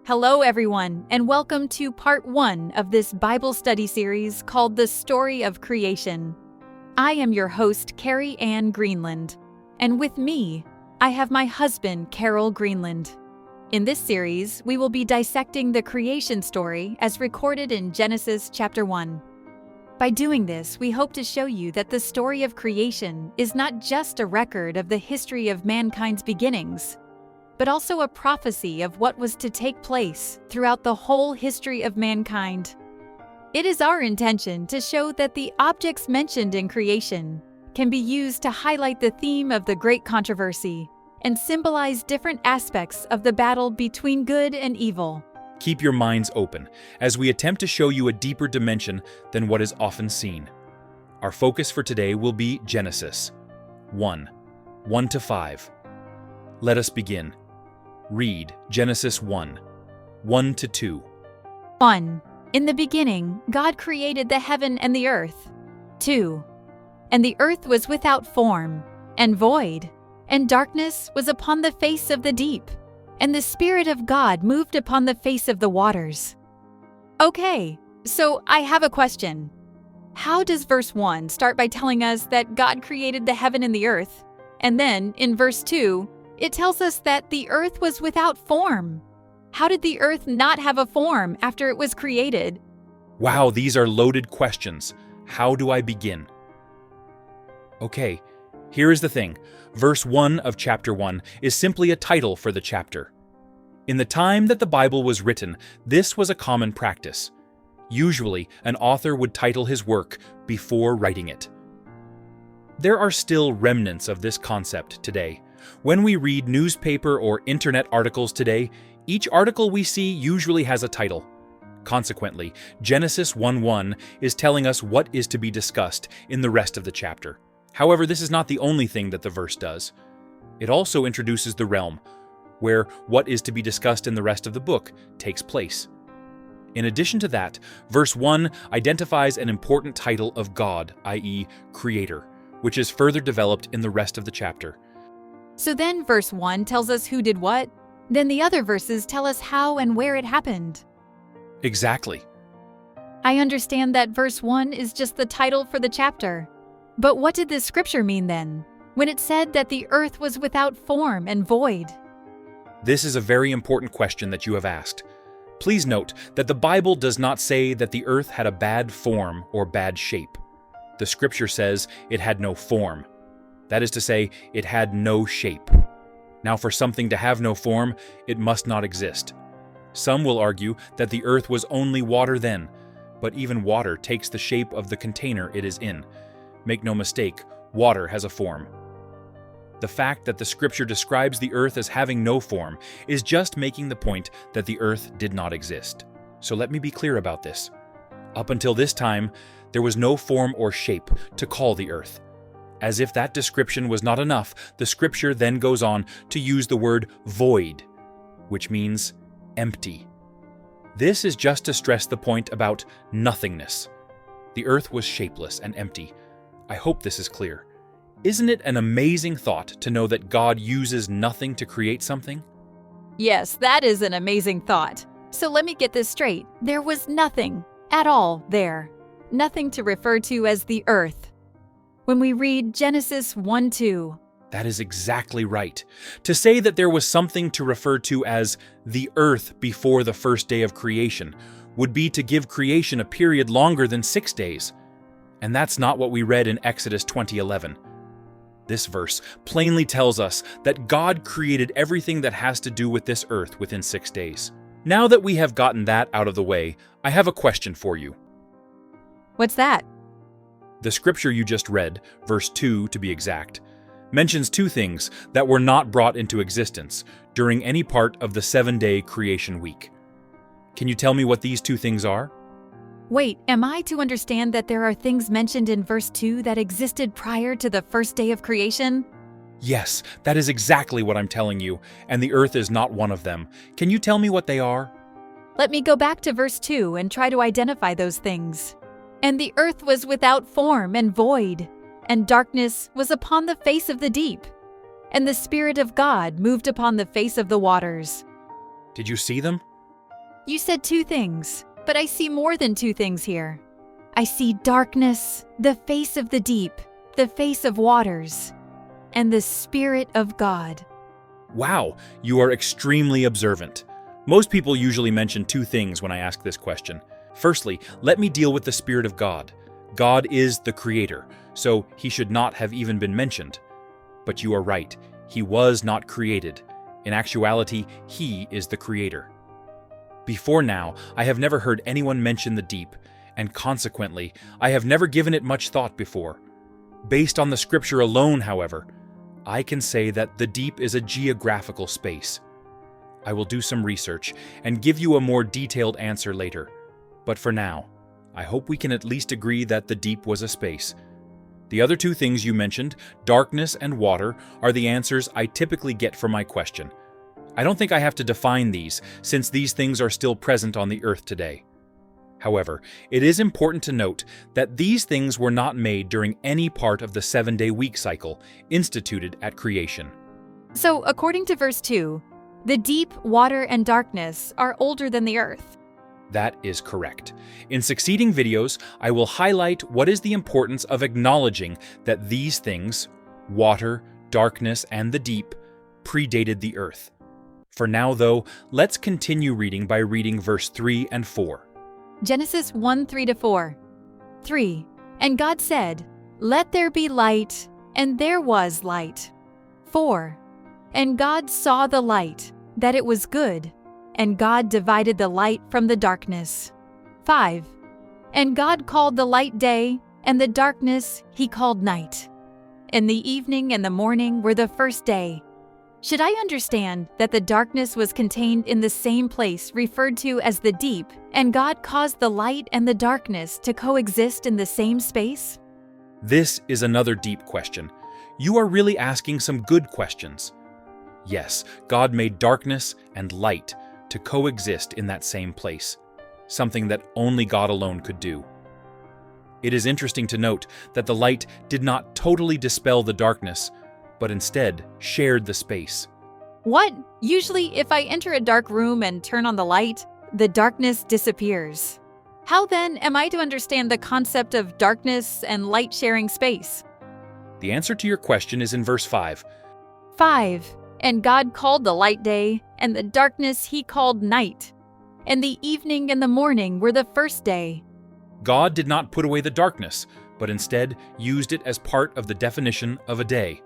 Hello, everyone, and welcome to part 1 of this Bible study series called The Story of Creation. I am your host, Carrie Ann Greenland, and with me, I have my husband, Carol Greenland. In this series, we will be dissecting the creation story as recorded in Genesis chapter 1. By doing this, we hope to show you that the story of creation is not just a record of the history of mankind's beginnings, but also a prophecy of what was to take place throughout the whole history of mankind. It is our intention to show that the objects mentioned in creation can be used to highlight the theme of the great controversy and symbolize different aspects of the battle between good and evil. Keep your minds open as we attempt to show you a deeper dimension than what is often seen. Our focus for today will be Genesis 1 to 5. Let us begin. Read Genesis 1 to 2. 1. In the beginning, God created the heaven and the earth. 2. And the earth was without form and void, and darkness was upon the face of the deep, and the Spirit of God moved upon the face of the waters. Okay, so I have a question. How does verse 1 start by telling us that God created the heaven and the earth, and then in verse 2, it tells us that the earth was without form? How did the earth not have a form after it was created? Wow, these are loaded questions. How do I begin? Okay, here is the thing. Verse 1 of chapter 1 is simply a title for the chapter. In the time that the Bible was written, this was a common practice. Usually, an author would title his work before writing it. There are still remnants of this concept today. When we read newspaper or internet articles today, each article we see usually has a title. Consequently, Genesis 1:1 is telling us what is to be discussed in the rest of the chapter. However, this is not the only thing that the verse does. It also introduces the realm, where what is to be discussed in the rest of the book takes place. In addition to that, verse 1 identifies an important title of God, i.e., Creator, which is further developed in the rest of the chapter. So then verse 1 tells us who did what, then the other verses tell us how and where it happened. Exactly. I understand that verse 1 is just the title for the chapter. But what did this scripture mean then, when it said that the earth was without form and void? This is a very important question that you have asked. Please note that the Bible does not say that the earth had a bad form or bad shape. The scripture says it had no form. That is to say, it had no shape. Now, for something to have no form, it must not exist. Some will argue that the earth was only water then, but even water takes the shape of the container it is in. Make no mistake, water has a form. The fact that the scripture describes the earth as having no form is just making the point that the earth did not exist. So let me be clear about this. Up until this time, there was no form or shape to call the earth. As if that description was not enough, the scripture then goes on to use the word void, which means empty. This is just to stress the point about nothingness. The earth was shapeless and empty. I hope this is clear. Isn't it an amazing thought to know that God uses nothing to create something? Yes, that is an amazing thought. So let me get this straight. There was nothing at all there. Nothing to refer to as the earth. When we read Genesis 1:2, that is exactly right. To say that there was something to refer to as the earth before the first day of creation would be to give creation a period longer than 6 days. And that's not what we read in Exodus 20:11. This verse plainly tells us that God created everything that has to do with this earth within 6 days. Now that we have gotten that out of the way, I have a question for you. What's that? The scripture you just read, verse 2 to be exact, mentions two things that were not brought into existence during any part of the 7-day creation week. Can you tell me what these two things are? Wait, am I to understand that there are things mentioned in verse 2 that existed prior to the first day of creation? Yes, that is exactly what I'm telling you, and the earth is not one of them. Can you tell me what they are? Let me go back to verse 2 and try to identify those things. And the earth was without form and void, and darkness was upon the face of the deep, and the Spirit of God moved upon the face of the waters. Did you see them? You said two things, but I see more than two things here. I see darkness, the face of the deep, the face of waters, and the Spirit of God. Wow, you are extremely observant. Most people usually mention two things when I ask this question. Firstly, let me deal with the Spirit of God. God is the Creator, so He should not have even been mentioned. But you are right, He was not created. In actuality, He is the Creator. Before now, I have never heard anyone mention the deep, and consequently, I have never given it much thought before. Based on the Scripture alone, however, I can say that the deep is a geographical space. I will do some research and give you a more detailed answer later. But for now, I hope we can at least agree that the deep was a space. The other two things you mentioned, darkness and water, are the answers I typically get for my question. I don't think I have to define these, since these things are still present on the earth today. However, it is important to note that these things were not made during any part of the 7-day week cycle instituted at creation. So, according to verse 2, the deep, water, and darkness are older than the earth. That is correct. In succeeding videos, I will highlight what is the importance of acknowledging that these things, water, darkness, and the deep, predated the earth. For now, though, let's continue reading by reading verse 3 and 4. Genesis 1:3-4. 3. And God said, "Let there be light," and there was light. 4. And God saw the light, that it was good, and God divided the light from the darkness. 5. And God called the light day, and the darkness He called night. And the evening and the morning were the first day. Should I understand that the darkness was contained in the same place referred to as the deep, and God caused the light and the darkness to coexist in the same space? This is another deep question. You are really asking some good questions. Yes, God made darkness and light to coexist in that same place, something that only God alone could do. It is interesting to note that the light did not totally dispel the darkness, but instead shared the space. What? Usually, if I enter a dark room and turn on the light, the darkness disappears. How then am I to understand the concept of darkness and light sharing space? The answer to your question is in verse 5. 5. And God called the light day, and the darkness He called night. And the evening and the morning were the first day. God did not put away the darkness, but instead used it as part of the definition of a day.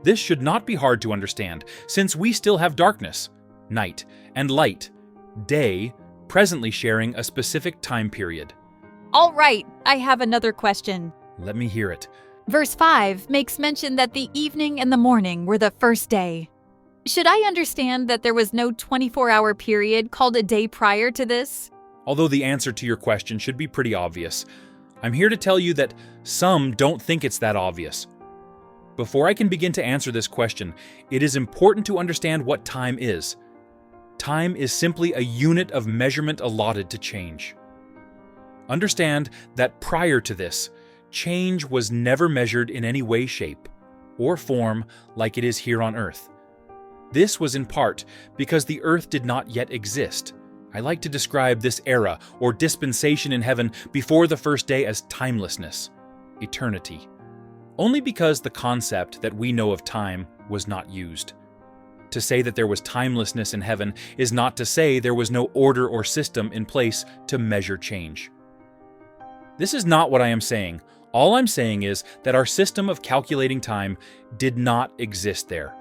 This should not be hard to understand, since we still have darkness, night, and light, day, presently sharing a specific time period. All right, I have another question. Let me hear it. Verse 5 makes mention that the evening and the morning were the first day. Should I understand that there was no 24-hour period called a day prior to this? Although the answer to your question should be pretty obvious, I'm here to tell you that some don't think it's that obvious. Before I can begin to answer this question, it is important to understand what time is. Time is simply a unit of measurement allotted to change. Understand that prior to this, change was never measured in any way, shape, or form like it is here on Earth. This was in part because the Earth did not yet exist. I like to describe this era or dispensation in heaven before the first day as timelessness, eternity. Only because the concept that we know of time was not used. To say that there was timelessness in heaven is not to say there was no order or system in place to measure change. This is not what I am saying. All I'm saying is that our system of calculating time did not exist there.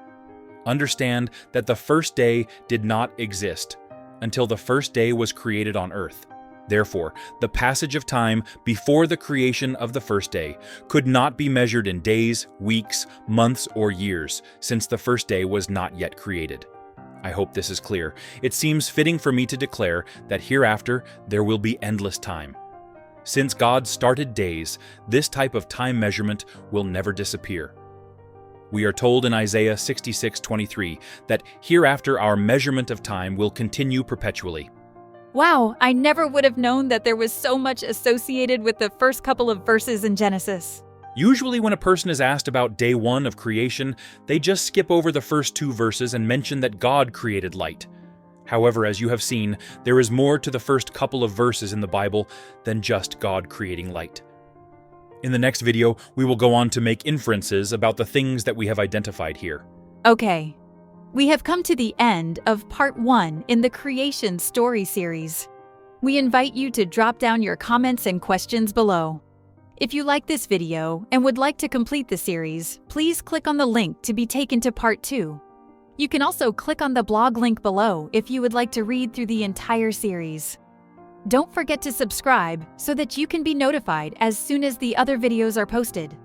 Understand that the first day did not exist until the first day was created on earth. Therefore, the passage of time before the creation of the first day could not be measured in days, weeks, months, or years, since the first day was not yet created. I hope this is clear. It seems fitting for me to declare that hereafter there will be endless time. Since God started days, this type of time measurement will never disappear. We are told in Isaiah 66:23 that hereafter our measurement of time will continue perpetually. Wow, I never would have known that there was so much associated with the first couple of verses in Genesis. Usually when a person is asked about day one of creation, they just skip over the first two verses and mention that God created light. However, as you have seen, there is more to the first couple of verses in the Bible than just God creating light. In the next video, we will go on to make inferences about the things that we have identified here. Okay, we have come to the end of part 1 in the Creation Story series. We invite you to drop down your comments and questions below. If you like this video and would like to complete the series, please click on the link to be taken to part 2. You can also click on the blog link below if you would like to read through the entire series. Don't forget to subscribe so that you can be notified as soon as the other videos are posted.